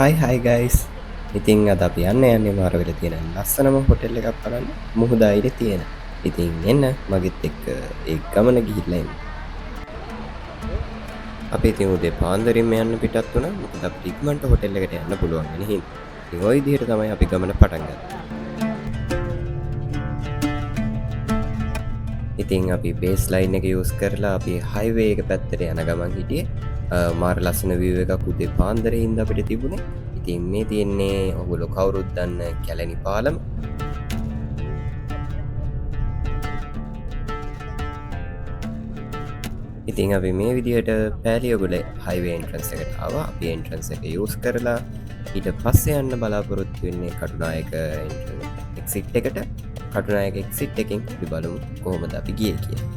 හයි guys. ඉතින් අද අපි යන්නේ මාරවිල තියෙන ලස්සනම හොටෙල් එකක් බලන්න මුහුද අයිනේ තියෙන. ඉතින් එන්න මගෙත් එක්ක ඒ ගමන ගිහිල්ලා එන්න. අපි ඉතින් උදේ පාන්දරින්ම යන්න පිටත් වුණා. මොකද අපිට ඉක්මනට හොටෙල් එකට යන්න පුළුවන් වෙන හින්දා. ඉතින් ওই විදිහට තමයි අපි ගමන පටන් ගත්තේ. ඉතින් අපි බේස් ලයින් එක යූස් කරලා අපි හයිවේ එක පැත්තට යන ගමන් හිටියේ. මාර ලස්සන view එකක් උදේ පාන්දරේ හින්දා අපිට තිබුණේ. ඉතින් මේ තියෙන්නේ ඔයගොල්ලෝ කවුරුත් දන්න කැලණි පාලම. ඉතින් අපි මේ විදිහට පෑලියගොඩ හයිවේ එන්ට්‍රන්ස් එකට ආවා. අපි එන්ට්‍රන්ස් එක යූස් කරලා ඊට පස්සේ යන්න බලාපොරොත්තු වෙන්නේ කටුනායක එක්සිට් එකට. කටුනායක එක්සිට් එකෙන් අපි බලමු කොහොමද අපි ගියේ කියලා.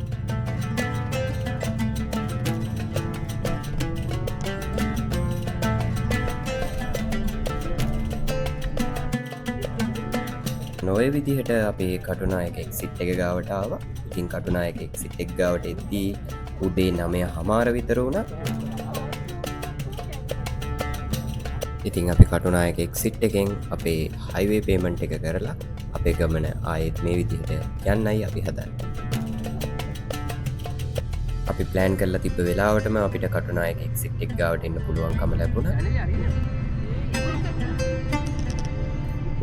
ඔය විදිහට අපි කටුනායක එක්සිට් එක ගාවට ආවා. ඉතින් කටුනායක එක්සිට් එක ගාවට එද්දී උදේ 9:00 විතර වුණා. ඉතින් අපි කටුනායක එක්සිට් එකෙන් අපේ හයිවේ පේමන්ට් එක කරලා අපේ ගමන ආයෙත් මේ විදිහට යන්නයි අපි හදන්නේ. අපි ප්ලෑන් කරලා තිබ්බ වෙලාවටම අපිට කටුනායක එක්සිට් එක ගාවට එන්න පුළුවන්කම ලැබුණා.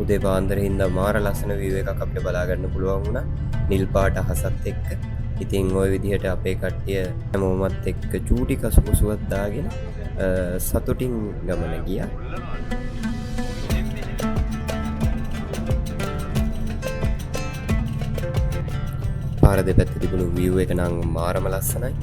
උදේ පාන්දර හින්දා මාර ලස්සන view එකක් අපිට බලා ගන්න පුළුවන් වුණා. නිල් පාට අහසත් එක්ක. ඉතින් ওই විදිහට අපේ කට්ටිය හැමෝමත් එක්ක චූටි කසුකුසුවක් දාගෙන සතුටින් ගමන ගියා. පාර දෙපැත්තේ තිබුණු view එක නම් මාරම ලස්සනයි.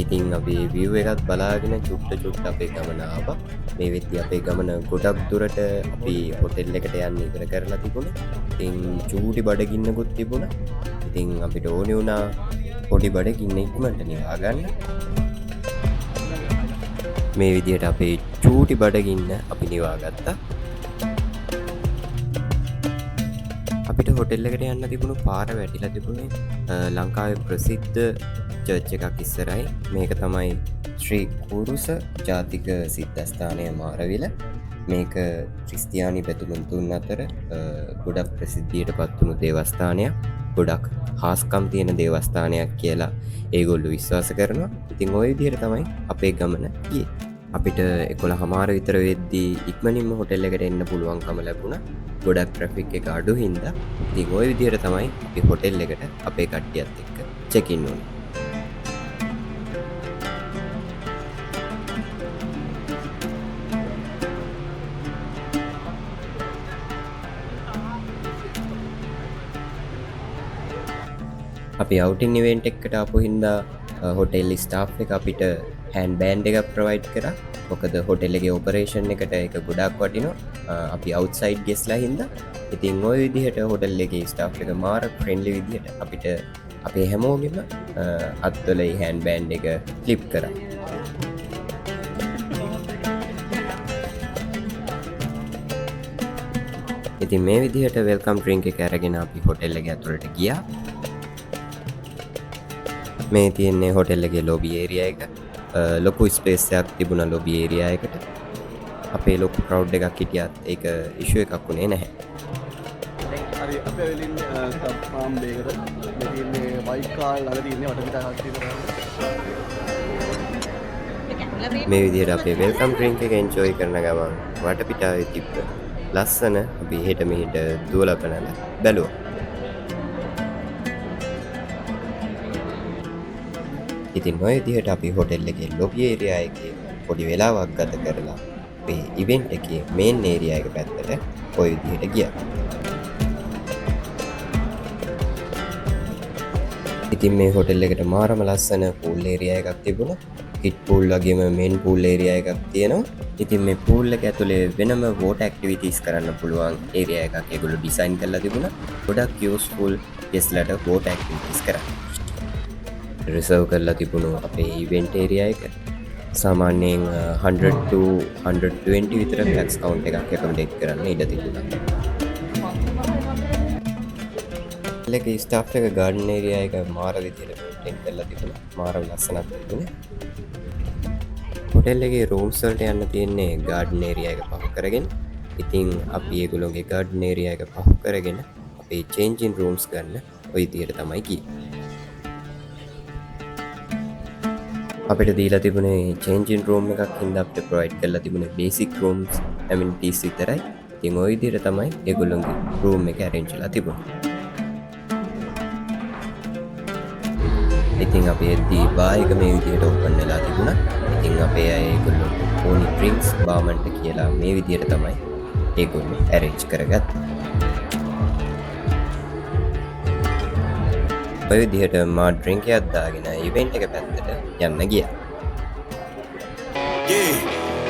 ඉතින් අපි view එකත් බලාගෙන චුට්ට අපේ ගමන ආවා. මේ වෙද්දී අපේ ගමන ගොඩක් දුරට අපි හොටෙල් එකට යන්න ඉවර කරලා තිබුණා. ඉතින් චූටි බඩගින්නකුත් තිබුණා. ඉතින් අපිට ඕනේ වුණා පොඩි බඩගින්න ඉක්මනට නිවා ගන්න. මේ විදිහට අපේ චූටි බඩගින්න අපි නිවා ගත්තා. අපිට හොටෙල් එකට යන්න තිබුණු පාර වැටිලා තිබුණේ ලංකාවේ ප්‍රසිද්ධ චර්ච් එකක් ඉස්සරයි. මේක තමයි ශ්‍රී කුරුස ජාතික සිද්ධස්ථානය මාරවිල. මේක ක්‍රිස්තියානි පැතුමුන් තුන් අතර ගොඩක් ප්‍රසිද්ධියට පත්වුණු දේවස්ථානයක්. ගොඩක් හාස්කම් තියෙන දේවස්ථානයක් කියලා ඒගොල්ලෝ විශ්වාස කරනවා. ඉතින් ওই විදිහට තමයි අපේ ගමන ගියේ. අපිට 11:00 විතර වෙද්දී ඉක්මනින්ම හොටෙල් එකට එන්න පුළුවන්කම ලැබුණා. ගොඩක් ට්‍රැෆික් එක අඩු හින්දා. ඉතින් ওই විදිහට තමයි අපි හොටෙල් එකට අපේ කට්ටියත් එක්ක චෙක් ඉන් වුණේ. අපි අවුටින් ඉවෙන්ට් එකකට ආපු හින්දා හොටෙල් ස්ටාෆ් එක අපිට හෑන්ඩ් බෑන්ඩ් එකක් ප්‍රොවයිඩ් කරා. මොකද හොටෙල් එකේ ඔපරේෂන් එකට ඒක ගොඩක් වටිනවා. අපි අවුට්සයිඩ් ගෙස්ලා හින්දා. ඉතින් ওই විදිහට හොටෙල් එකේ ස්ටාෆ් එක මාර ෆ්‍රෙන්ඩ්ලි විදිහට අපිට අපේ හැමෝගෙම අත්වල හෑන්ඩ් බෑන්ඩ් එක ෆ්ලිප් කරා. ඉතින් මේ විදිහට වෙල්කම් ඩ්‍රින්ක් එක අරගෙන අපි හොටෙල් එක ඇතුළට ගියා. මේ තියෙන්නේ හොටෙල් එකේ ලොබි ඒරියා එක. ලොකු ස්පේස් එකක් තිබුණා ලොබි ඒරියා එකට. අපේ ලොකු ක්‍රවුඩ් එකක් හිටියත් ඒක ඉෂුව එකක් වුණේ නැහැ. හරි අපි වෙලින්නේ සබ් ෆාම් දෙකට. මේ තියෙන්නේ වයිට් කාල් ළඟ තියෙන්නේ වටපිටාවක් තියෙනවා. මේ විදිහට අපේ වෙල්කම් ඩ්‍රින්ක් එක එන්ජොයි කරන ගමන් වටපිටාවේ තිබ්බ ලස්සන අපි හෙට මෙහෙට දුවලා බලලා බැලුවා. ඉතින් ඔය විදිහට අපි හොටෙල් එකේ ලොබි ඒරියා එකේ පොඩි වෙලාවක් ගත කරලා අපේ ඉවෙන්ට් එකේ මේන් ඒරියා එක පැත්තට ඔය විදිහට ගියා. ඉතින් මේ හොටෙල් එකට මාරම ලස්සන පූල් ඒරියා එකක් තිබුණා. කිඩ් පූල් වගේම මේන් පූල් ඒරියා එකක් තියෙනවා. ඉතින් මේ පූල් එක ඇතුලේ වෙනම වෝටර් ඇක්ටිවිටීස් කරන්න පුළුවන් ඒරියා එකක් ඒගොල්ලෝ ඩිසයින් කරලා තිබුණා. ගොඩක් යූස්ෆුල් ගෙස්ලට වෝටර් ඇක්ටිවිටීස් කරන්න. රිසර්ව් කරලා තිබුණු අපේ ඉවෙන්ට් ඒරියා එක සාමාන්‍යයෙන් 100 to 120 විතර ටැක්ස් කවුන්ට් එකක් ඇකොමඩේට් කරන්න ඉඩ තිබුණා. ලේකේ ස්ටාෆ් එක ගාඩන් ඒරියා එක මාර විදිහට මෙන්ටේන් කරලා තිබුණා. මාර ලස්සනක් තිබුණේ. හොටෙල් එකේ රූම්ස් වලට යන්න තියෙන්නේ ගාඩන් ඒරියා එක පහු. කරගෙන ඉතින් අපි ඒගොල්ලොන්ගේ ගාඩන් ඒරියා එක පහු කරගෙන අපේ චේන්ජින් රූම්ස් ගන්න ඔය විදිහට තමයි ගියේ. අපිට දීලා තිබුණේ චේන්ජින් රූම් එකක් හින්දා අපිට ප්‍රොවයිඩ් කරලා තිබුණේ බේසික් රූම්ස් ඇමිනිටිස් විතරයි. ඉතින් ওই විදිහට තමයි ඒගොල්ලොන්ගේ රූම් එක arrange කරලා තිබුණේ. ඉතින් අපි එද්දී බාර් එක මේ විදිහට ඕපන් වෙලා තිබුණා. ඉතින් අපේ අය ඒගොල්ලොන්ට ඕනි ඩ්‍රින්ක්ස් බාර්මන්ට කියලා මේ විදිහට තමයි ඒගොල්ලෝ arrange කරගත්තේ. ඔය විදිහට මා ඩ්‍රින්ක් එකක් දාගෙන ඉවෙන්ට් එක පැත්තට යන්න ගියා.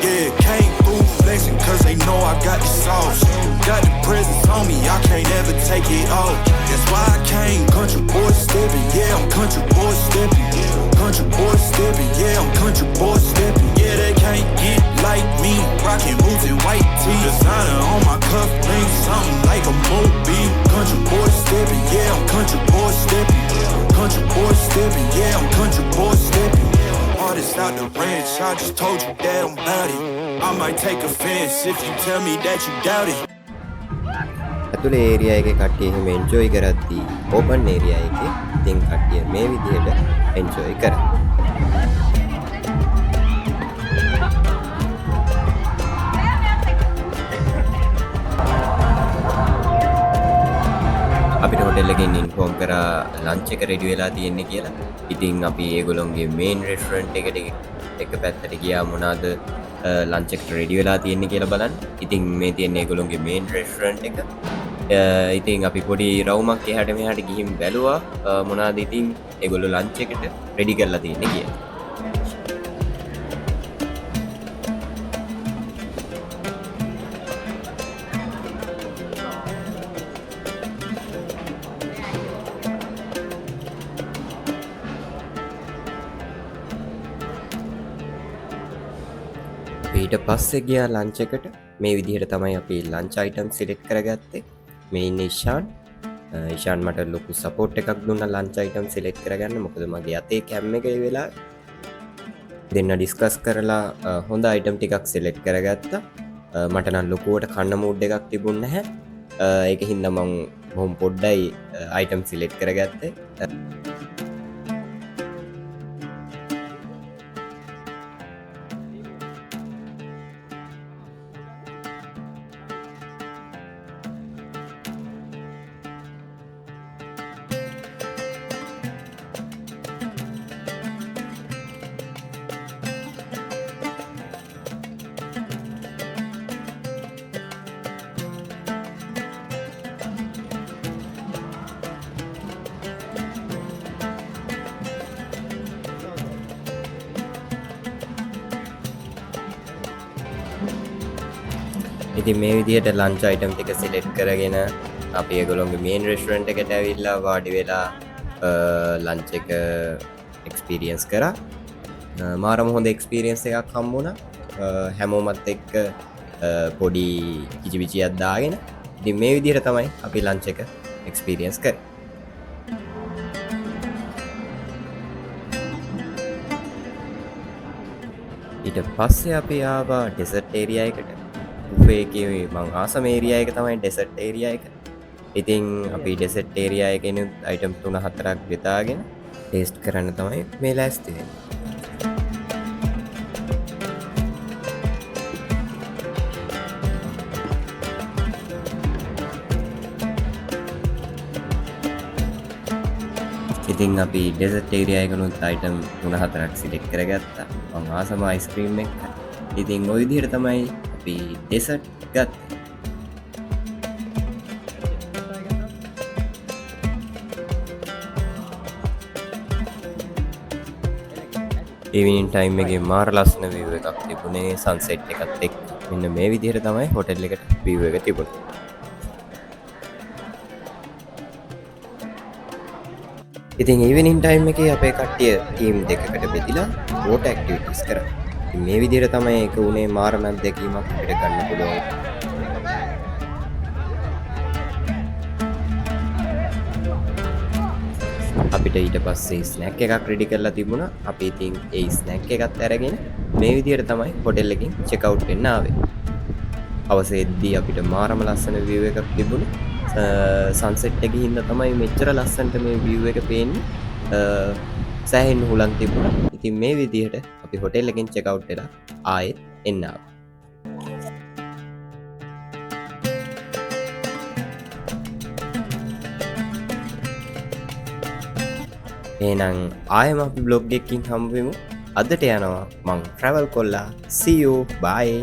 Yeah, came through flexing cause they know I got the sauce. Got the presence on me, I can't ever take it off. That's why I came country boy stepping, yeah, I'm country boy stepping. Country boy stepping, yeah, I'm country boy stepping. Yeah, they can't get like me, rockin' boots and white tee. Designer on my cuff links, something like a movie. Country boy stepping, yeah, I'm country boy stepping. Country boy stepping, yeah, I'm country boy stepping. Artist out the ranch, I just told you that I'm bout it. I might take offense if you tell me that you doubt it. ඇතුළේ area එකේ කට්ටිය එහෙම enjoy කරද්දී open area එකේ ඉතින් කට්ටිය මේ විදිහට එන්ජොයි කරා. අපිට හොටෙල් එකෙන් ඉන්ෆෝම් කරා ලන්ච් එක රෙඩි වෙලා තියෙන්නේ කියලා. ඉතින් අපි ඒගොල්ලොන්ගේ මේන් රෙස්ටොරන්ට් එකට එක පැත්තට ගියා මොනවාද ලන්ච් එකට රෙඩි වෙලා තියෙන්නේ කියලා බලන්න. ඉතින් මේ තියෙන්නේ ඒගොල්ලොන්ගේ මේන් රෙස්ටොරන්ට් එක. ඉතින් අපි පොඩි රවුමක් එහාට මෙහාට ගිහින් බැලුවා මොනවාද ඉතින් ඒගොල්ලෝ ලන්ච් එකට රෙඩි කරලා තියෙන්නේ කියලා. ඊට පස්සේ ගියා ලන්ච් එකට. මේ විදිහට තමයි අපි ලන්ච් අයිටම් සිලෙක්ට් කරගත්තේ. මේ ඉන්නේ ඉෂාන් මට ලොකු සපෝට් එකක් දුන්නා ලන්ච් අයිටම් සිලෙක්ට් කරගන්න. මොකද මගේ අතේ කැම් එක ඒ වෙලාවේ දෙන්න ඩිස්කස් කරලා හොඳ අයිටම් ටිකක් සිලෙක්ට් කරගත්තා. මට නම් ලොකුවට කන්න මූඩ් එකක් තිබුණ නැහැ. ඒක හින්දා මම බොහොම පොඩ්ඩයි අයිටම් සිලෙක්ට් කරගත්තේ. ඉතින් මේ විදිහට ලන්ච් අයිටම් ටික සිලෙක්ට් කරගෙන අපි ඒගොල්ලොන්ගේ මේන් රෙස්ටොරන්ට් එකට ඇවිල්ලා වාඩි වෙලා ලන්ච් එක එක්ස්පීරියන්ස් කරා. මාරම හොඳ එක්ස්පීරියන්ස් එකක් හම්බුණා. හැමෝමත් එක්ක පොඩි කිචිවිචියක් දාගෙන. ඉතින් මේ විදිහට තමයි අපි ලන්ච් එක එක්ස්පීරියන්ස් කරේ. ඊට පස්සේ අපි ආවා ඩෙසර්ට් ඒරියා එකට. බුෆේ එකේ මං ආසම ඒරියා එක තමයි ඩෙසර්ට් ඒරියා එක. ඉතින් අපි ඩෙසර්ට් ඒරියා එකේ අයිටම් 3-4ක් ගෙතාගෙන ටේස්ට් කරන්න තමයි මේ ලෑස්ති වෙන්නේ. ඉතින් අපි ඩෙසර්ට් ඒරියා එකනොත් අයිටම් 3-4ක් සිලෙක්ට් කරගත්තා. මං ආසම අයිස්ක්‍රීම් එක. ඉතින් ওই විදිහට තමයි අපි ඩෙසර්ට් ගත්තේ. ඉවිනින් ටයිම් එකේ මාර ලස්සන view එකක් තිබුණේ සන්සෙට් එකත් එක්ක. මෙන්න මේ විදිහට තමයි හොටෙල් එකට view එක තිබුණේ. ඉතින් ඉවිනින් ටයිම් එකේ අපේ කට්ටිය ටීම් දෙකකට බෙදිලා වෝටර් ඇක්ටිවිටීස් කරා. ඉතින් මේ විදිහට තමයි ඒක උනේ මාරම අත්දැකීමක් අපිට ගන්න පුළුවන්. අපිට ඊට පස්සේ ස්නැක් එකක් රෙඩි කරලා තිබුණා. අපි ඉතින් ඒ ස්නැක් එකත් අරගෙන මේ විදිහට තමයි හොටෙල් එකෙන් චෙක් අවුට් වෙන්න ආවේ. අවසේද්දී අපිට මාරම ලස්සන view එකක් තිබුණේ. සන්සෙට් එක හින්දා තමයි මෙච්චර ලස්සනට මේ view එක පේන්නේ. සෑහෙන්න හුලං තිබුණා. ඉතින් මේ විදිහට අපි හොටෙල් එකෙන් චෙක් අවුට් වෙලා ආයෙත් එන්න ආවා. එහෙනම් ආයෙම අපි බ්ලොග් එකකින් හම්බ වෙමු. අදට යනවා මං ට්‍රැවල් කොල්ලා. see you bye.